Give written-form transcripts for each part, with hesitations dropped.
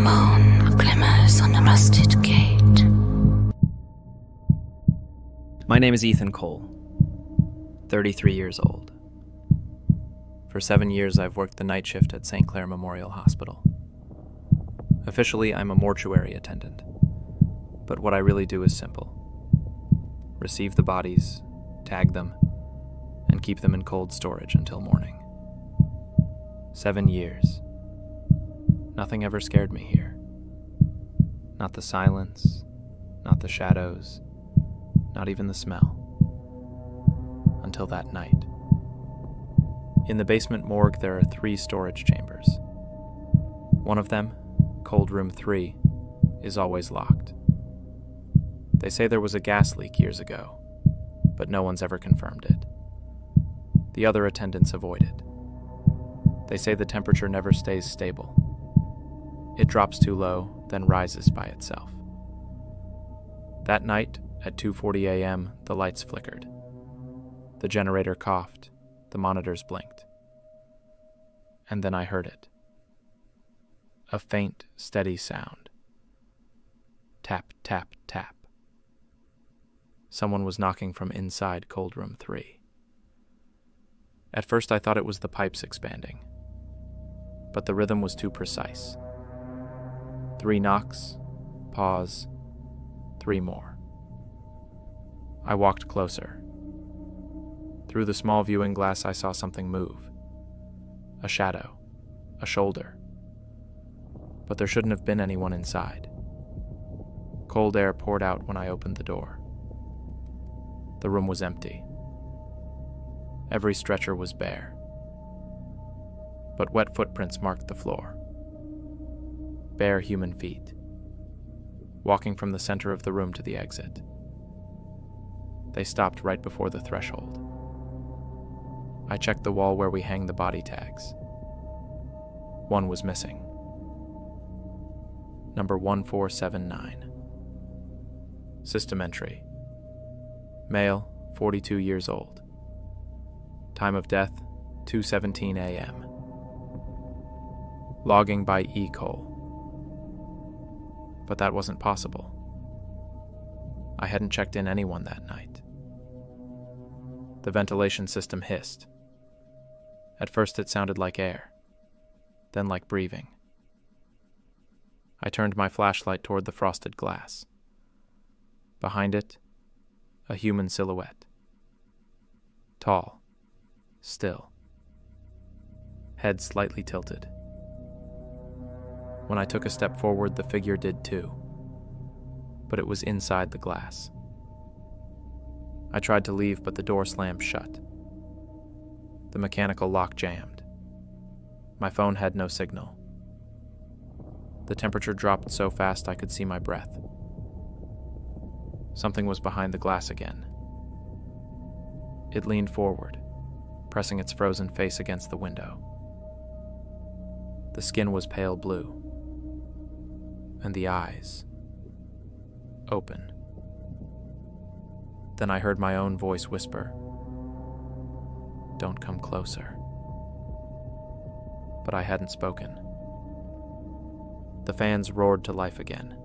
moon glimmers on the rusted gate. My name is Ethan Cole, 33 years old. For 7 years, I've worked the night shift at St. Clair Memorial Hospital. Officially, I'm a mortuary attendant, but what I really do is simple. Receive the bodies, tag them, and keep them in cold storage until morning. 7 years. Nothing ever scared me here. Not the silence, not the shadows, not even the smell. Until that night. In the basement morgue, there are 3 storage chambers. One of them, Cold Room 3, is always locked. They say there was a gas leak years ago, but no one's ever confirmed it. The other attendants avoid it. They say the temperature never stays stable. It drops too low, then rises by itself. That night, at 2:40 a.m., the lights flickered. The generator coughed, the monitors blinked. And then I heard it. A faint, steady sound. Tap, tap, tap. Someone was knocking from inside Cold Room 3. At first I thought it was the pipes expanding, but the rhythm was too precise. 3 knocks, pause, 3 more. I walked closer. Through the small viewing glass I saw something move. A shadow, a shoulder. But there shouldn't have been anyone inside. Cold air poured out when I opened the door. The room was empty. Every stretcher was bare. But wet footprints marked the floor. Bare human feet, walking from the center of the room to the exit. They stopped right before the threshold. I checked the wall where we hang the body tags. One was missing. Number 1479. System entry. Male, 42 years old. Time of death, 2:17 a.m. Logging by E. Cole. But that wasn't possible. I hadn't checked in anyone that night. The ventilation system hissed. At first it sounded like air, then like breathing. I turned my flashlight toward the frosted glass. Behind it, a human silhouette. Tall, still, head slightly tilted. When I took a step forward, the figure did too, but it was inside the glass. I tried to leave, but the door slammed shut. The mechanical lock jammed. My phone had no signal. The temperature dropped so fast I could see my breath. Something was behind the glass again. It leaned forward, pressing its frozen face against the window. The skin was pale blue, and the eyes open. Then I heard my own voice whisper, "Don't come closer." But I hadn't spoken. The fans roared to life again.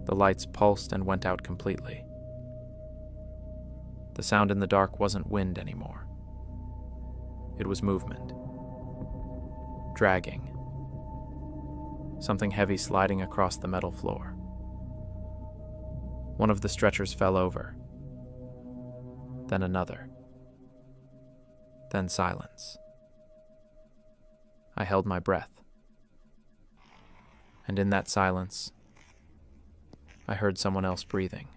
The lights pulsed and went out completely. The sound in the dark wasn't wind anymore. It was movement. Dragging. Something heavy sliding across the metal floor. One of the stretchers fell over. Then another. Then silence. I held my breath. And in that silence, I heard someone else breathing.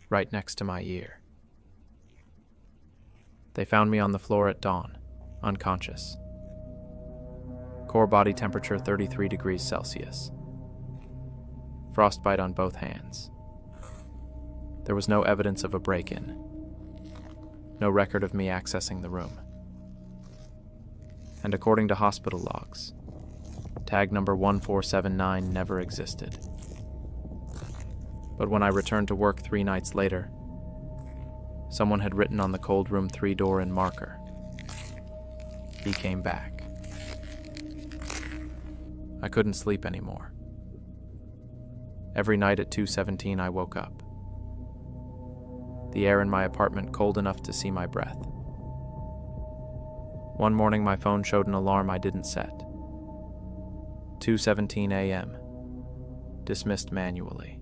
Right next to my ear. They found me on the floor at dawn, unconscious. Core body temperature 33 degrees Celsius. Frostbite on both hands. There was no evidence of a break-in. No record of me accessing the room. And according to hospital logs, tag number 1479 never existed. But when I returned to work 3 nights later, someone had written on the Cold Room 3 door in marker, "He came back." I couldn't sleep anymore. Every night at 2:17 I woke up. The air in my apartment cold enough to see my breath. One morning my phone showed an alarm I didn't set. 2:17 a.m. Dismissed manually.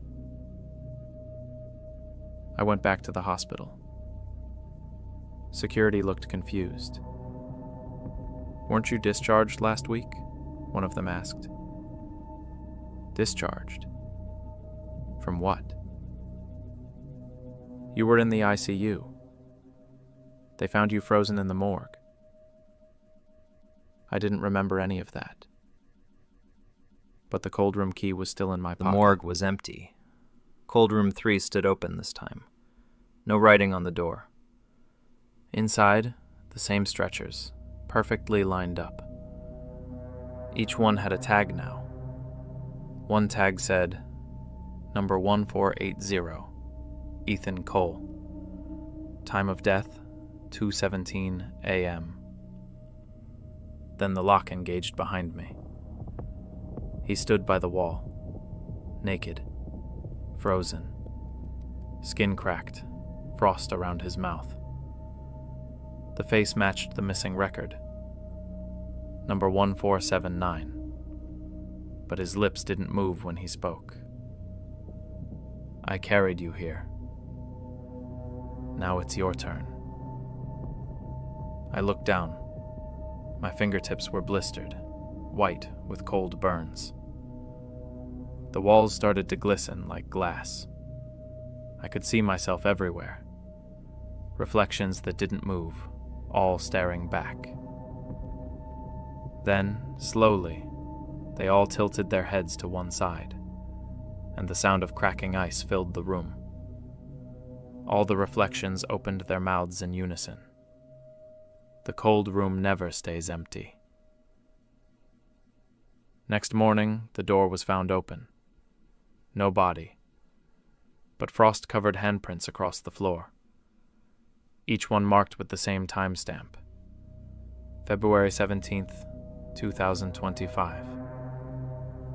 I went back to the hospital. Security looked confused. "Weren't you discharged last week?" one of them asked. "Discharged? From what?" "You were in the ICU. They found you frozen in the morgue." I didn't remember any of that. But the cold room key was still in my pocket. The morgue was empty. Cold room 3 stood open this time. No writing on the door. Inside, the same stretchers, perfectly lined up. Each one had a tag now. One tag said, "Number 1480, Ethan Cole. Time of death, 2:17 a.m. Then the lock engaged behind me. He stood by the wall, naked, frozen, skin cracked, frost around his mouth. The face matched the missing record, number 1479, but his lips didn't move when he spoke. "I carried you here. Now it's your turn." I looked down. My fingertips were blistered, white with cold burns. The walls started to glisten like glass. I could see myself everywhere. Reflections that didn't move, all staring back. Then, slowly, they all tilted their heads to one side, and the sound of cracking ice filled the room. All the reflections opened their mouths in unison. The cold room never stays empty. Next morning, the door was found open. No body, but frost-covered handprints across the floor. Each one marked with the same timestamp. February 17th, 2025,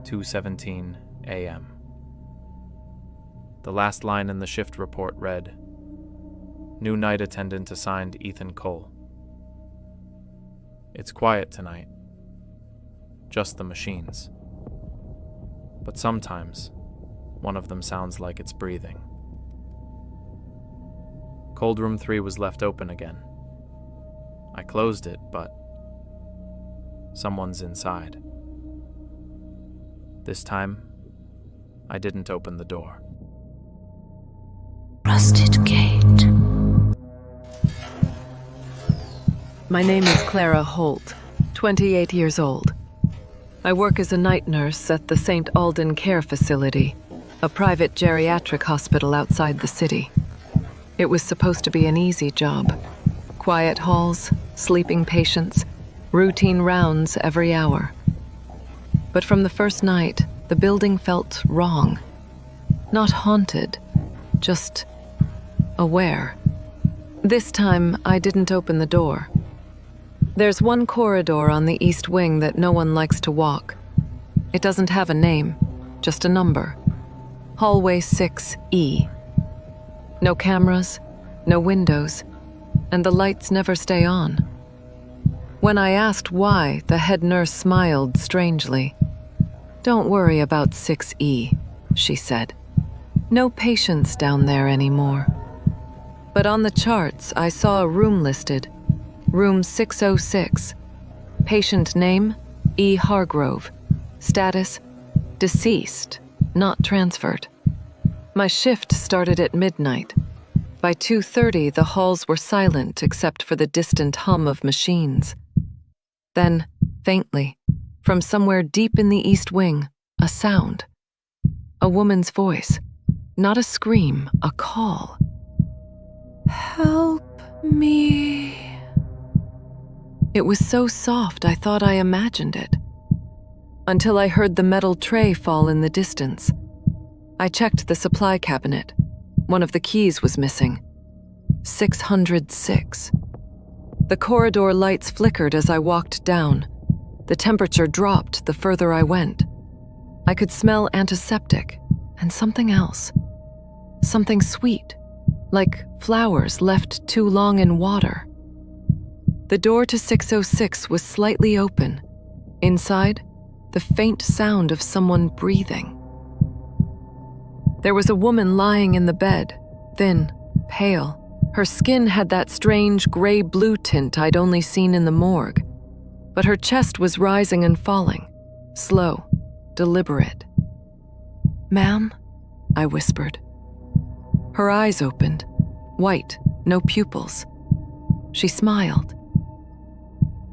2:17 a.m. The last line in the shift report read, "New night attendant assigned Ethan Cole. It's quiet tonight. Just the machines. But sometimes, one of them sounds like it's breathing." Cold room 3 was left open again. I closed it, but someone's inside. This time, I didn't open the door. Rusted gate. My name is Clara Holt, 28 years old. I work as a night nurse at the St. Alden Care Facility, a private geriatric hospital outside the city. It was supposed to be an easy job. Quiet halls, sleeping patients, routine rounds every hour. But from the first night, the building felt wrong. Not haunted, just aware. This time, I didn't open the door. There's one corridor on the east wing that no one likes to walk. It doesn't have a name, just a number. Hallway 6E. No cameras, no windows, and the lights never stay on. When I asked why, the head nurse smiled strangely. "Don't worry about 6E, she said. "No patients down there anymore." But on the charts, I saw a room listed. Room 606. Patient name, E. Hargrove. Status, deceased, not transferred. My shift started at midnight. By 2:30, the halls were silent except for the distant hum of machines. Then, faintly, from somewhere deep in the east wing, a sound. A woman's voice. Not a scream, a call. "Help me." It was so soft I thought I imagined it. Until I heard the metal tray fall in the distance. I checked the supply cabinet. One of the keys was missing. 606. The corridor lights flickered as I walked down. The temperature dropped the further I went. I could smell antiseptic and something else. Something sweet, like flowers left too long in water. The door to 606 was slightly open. Inside, the faint sound of someone breathing. There was a woman lying in the bed, thin, pale. Her skin had that strange gray-blue tint I'd only seen in the morgue, but her chest was rising and falling, slow, deliberate. "Ma'am?" I whispered. Her eyes opened, white, no pupils. She smiled.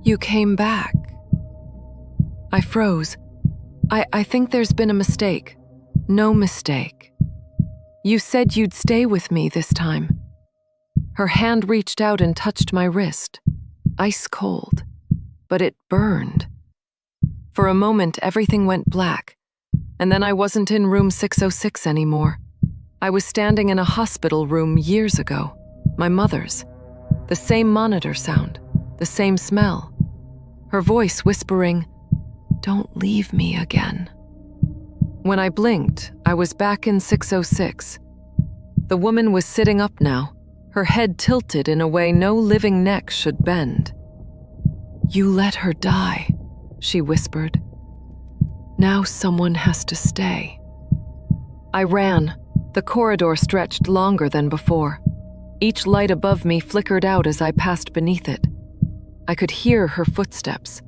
"You came back." I froze. I think there's been a mistake. No mistake. You said you'd stay with me this time." Her hand reached out and touched my wrist, ice cold, but it burned. For a moment, everything went black, and then I wasn't in room 606 anymore. I was standing in a hospital room years ago, my mother's. The same monitor sound, the same smell. Her voice whispering, "Don't leave me again." When I blinked, I was back in 606. The woman was sitting up now, her head tilted in a way no living neck should bend. "You let her die," she whispered. "Now someone has to stay." I ran. The corridor stretched longer than before. Each light above me flickered out as I passed beneath it. I could hear her footsteps,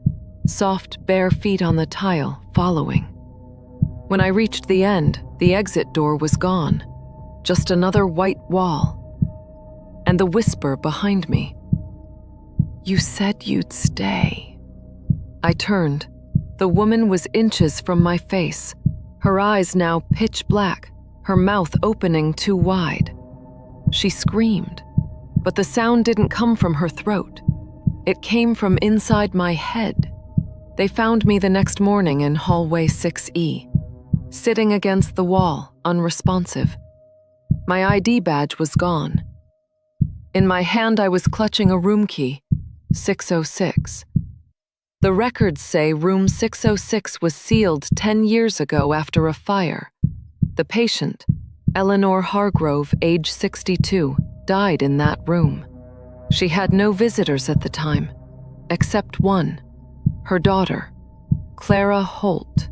soft, bare feet on the tile, following. When I reached the end, the exit door was gone, just another white wall. And the whisper behind me. "You said you'd stay." I turned. The woman was inches from my face, her eyes now pitch black, her mouth opening too wide. She screamed, but the sound didn't come from her throat. It came from inside my head. They found me the next morning in hallway 6E, sitting against the wall, unresponsive. My ID badge was gone. In my hand, I was clutching a room key, 606. The records say room 606 was sealed 10 years ago after a fire. The patient, Eleanor Hargrove, age 62, died in that room. She had no visitors at the time, except one, her daughter, Clara Holt.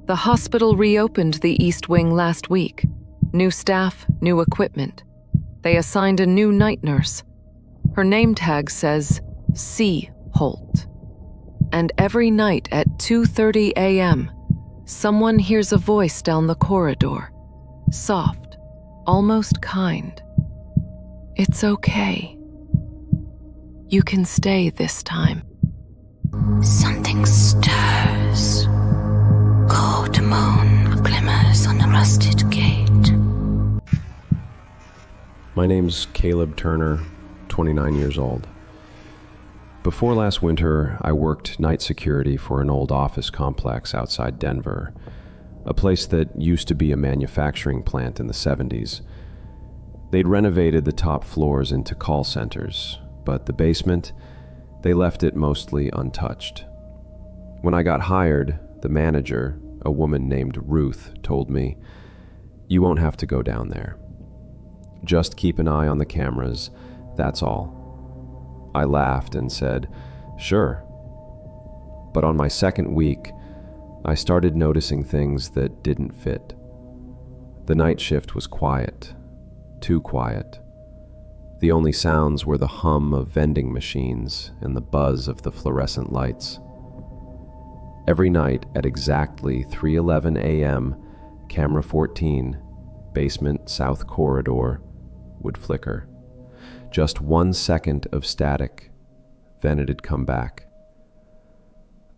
The hospital reopened the East Wing last week. New staff, new equipment. They assigned a new night nurse. Her name tag says C. Holt. And every night at 2:30 a.m., someone hears a voice down the corridor, soft, almost kind. "It's okay. You can stay this time." Something stirs. Cold moan glimmers on the rusted gate. My name's Caleb Turner, 29 years old. Before last winter, I worked night security for an old office complex outside Denver, a place that used to be a manufacturing plant in the 70s. They'd renovated the top floors into call centers, but the basement, they left it mostly untouched. When I got hired, the manager, a woman named Ruth, told me, "You won't have to go down there. Just keep an eye on the cameras, that's all." I laughed and said, "Sure." But on my second week, I started noticing things that didn't fit. The night shift was quiet, too quiet. The only sounds were the hum of vending machines and the buzz of the fluorescent lights. Every night at exactly 3:11 a.m., camera 14, basement south corridor, would flicker. Just 1 second of static, then it'd come back.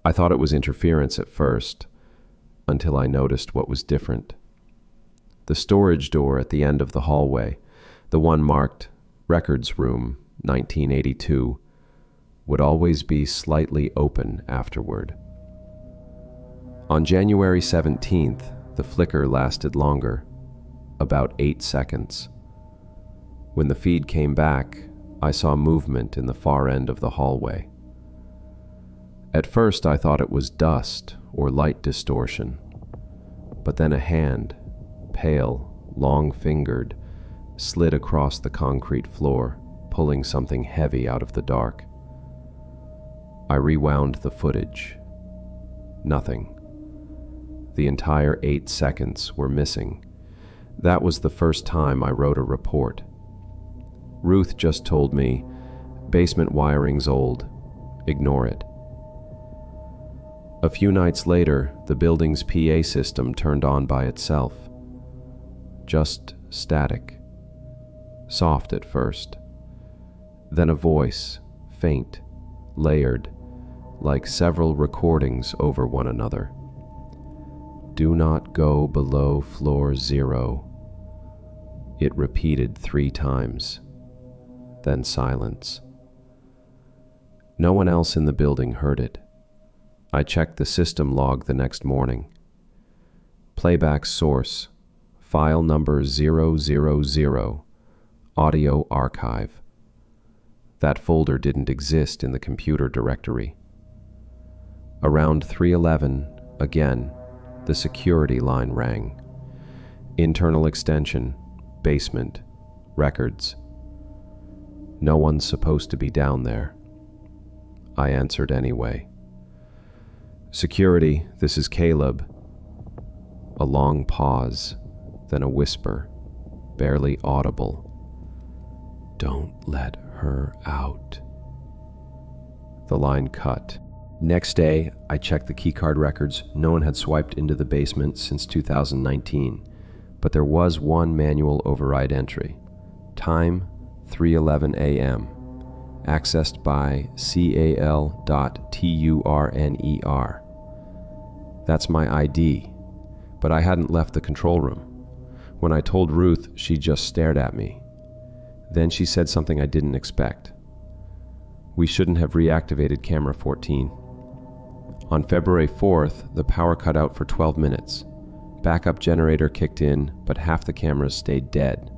I thought it was interference at first, until I noticed what was different. The storage door at the end of the hallway, the one marked Records Room 1982, would always be slightly open afterward. On January 17th, the flicker lasted longer, about 8 seconds. When the feed came back, I saw movement in the far end of the hallway. At first, I thought it was dust or light distortion, but then a hand, pale, long-fingered, slid across the concrete floor, pulling something heavy out of the dark. I rewound the footage. Nothing. The entire 8 seconds were missing. That was the first time I wrote a report. Ruth just told me, basement wiring's old. Ignore it. A few nights later, the building's PA system turned on by itself. Just static. Soft at first. Then a voice, faint, layered, like several recordings over one another. Do not go below floor 0. It repeated 3 times. Then silence. No one else in the building heard it. I checked the system log the next morning. Playback source, file number 000, audio archive. That folder didn't exist in the computer directory. Around 3:11, again, the security line rang. Internal extension, basement, records. No one's supposed to be down there. I answered anyway. Security, this is Caleb. A long pause, then a whisper, barely audible. Don't let her out. The line cut. Next day, I checked the keycard records. No one had swiped into the basement since 2019, but there was one manual override entry. Time, 3:11 a.m. Accessed by cal.turner. That's my ID, but I hadn't left the control room. When I told Ruth, she just stared at me. Then she said something I didn't expect. We shouldn't have reactivated camera 14. On February 4th, the power cut out for 12 minutes. Backup generator kicked in, but half the cameras stayed dead.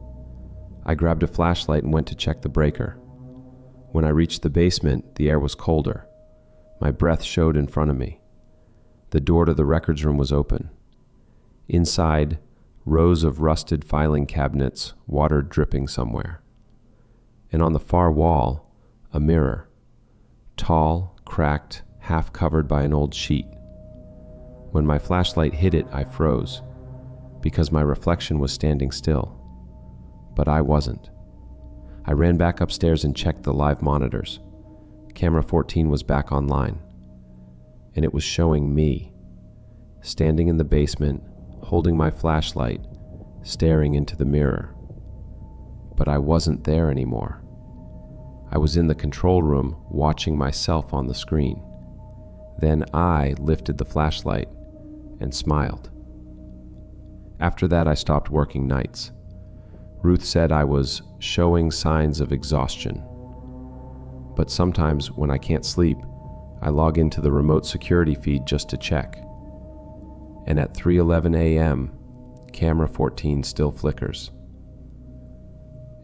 I grabbed a flashlight and went to check the breaker. When I reached the basement, the air was colder. My breath showed in front of me. The door to the records room was open. Inside, rows of rusted filing cabinets, water dripping somewhere. And on the far wall, a mirror. Tall, cracked, half covered by an old sheet. When my flashlight hit it, I froze, because my reflection was standing still. But I wasn't. I ran back upstairs and checked the live monitors. Camera 14 was back online, and it was showing me, standing in the basement, holding my flashlight, staring into the mirror. But I wasn't there anymore. I was in the control room, watching myself on the screen. Then I lifted the flashlight and smiled. After that, I stopped working nights. Ruth said I was showing signs of exhaustion. But sometimes when I can't sleep, I log into the remote security feed just to check. And at 3:11 a.m., camera 14 still flickers.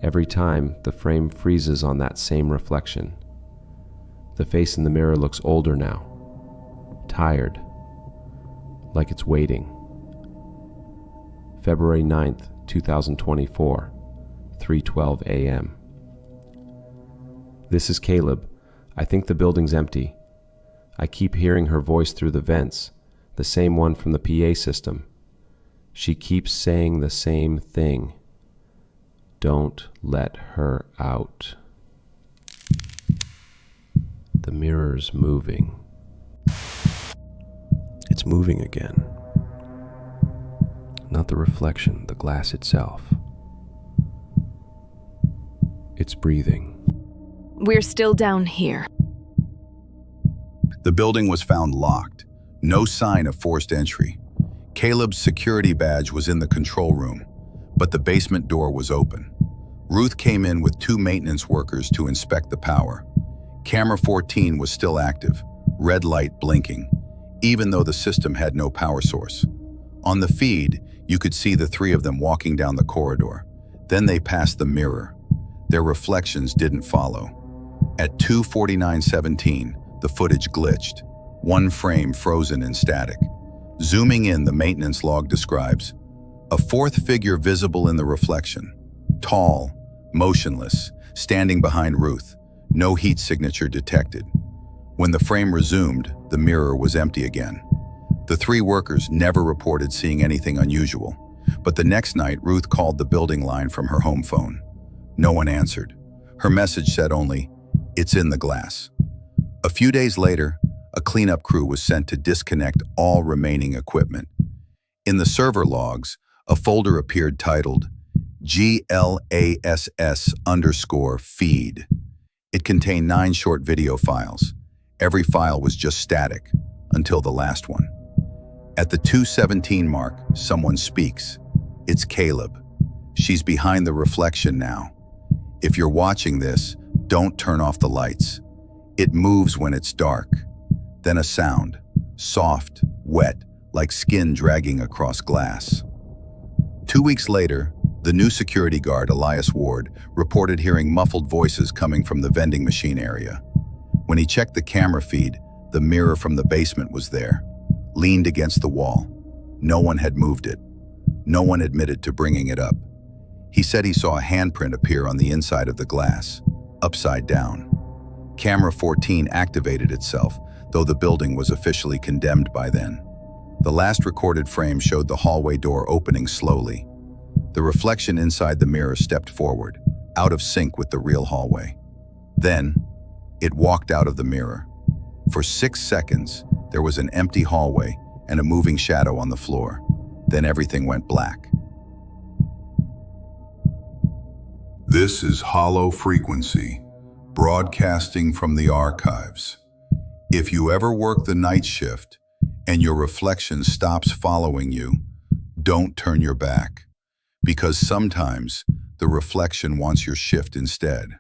Every time, the frame freezes on that same reflection. The face in the mirror looks older now, tired, like it's waiting. February 9th, 2024, 3:12 a.m. This is Caleb. I think the building's empty. I keep hearing her voice through the vents, the same one from the PA system. She keeps saying the same thing. Don't let her out. The mirror's moving. It's moving again. Not the reflection, the glass itself. It's breathing. We're still down here. The building was found locked. No sign of forced entry. Caleb's security badge was in the control room, but the basement door was open. Ruth came in with 2 maintenance workers to inspect the power. Camera 14 was still active, red light blinking, even though the system had no power source. On the feed, you could see the 3 of them walking down the corridor. Then they passed the mirror. Their reflections didn't follow. At 2:49:17, the footage glitched. one frame frozen in static. Zooming in, the maintenance log describes a fourth figure visible in the reflection. Tall, motionless, standing behind Ruth. No heat signature detected. When the frame resumed, the mirror was empty again. The three workers never reported seeing anything unusual, but the next night Ruth called the building line from her home phone. No one answered. Her message said only, "It's in the glass." A few days later, a cleanup crew was sent to disconnect all remaining equipment. In the server logs, a folder appeared titled GLASS_feed. It contained 9 short video files. Every file was just static, until the last one. At the 2:17 mark, someone speaks. It's Caleb. She's behind the reflection now. If you're watching this, don't turn off the lights. It moves when it's dark. Then a sound, soft, wet, like skin dragging across glass. 2 weeks later, the new security guard, Elias Ward, reported hearing muffled voices coming from the vending machine area. When he checked the camera feed, the mirror from the basement was there, leaned against the wall. No one had moved it. No one admitted to bringing it up. He said he saw a handprint appear on the inside of the glass, upside down. Camera 14 activated itself, though the building was officially condemned by then. The last recorded frame showed the hallway door opening slowly. The reflection inside the mirror stepped forward, out of sync with the real hallway. Then, it walked out of the mirror. For 6 seconds, there was an empty hallway and a moving shadow on the floor. Then everything went black. This is Hollow Frequency, broadcasting from the archives. If you ever work the night shift and your reflection stops following you, don't turn your back, because sometimes the reflection wants your shift instead.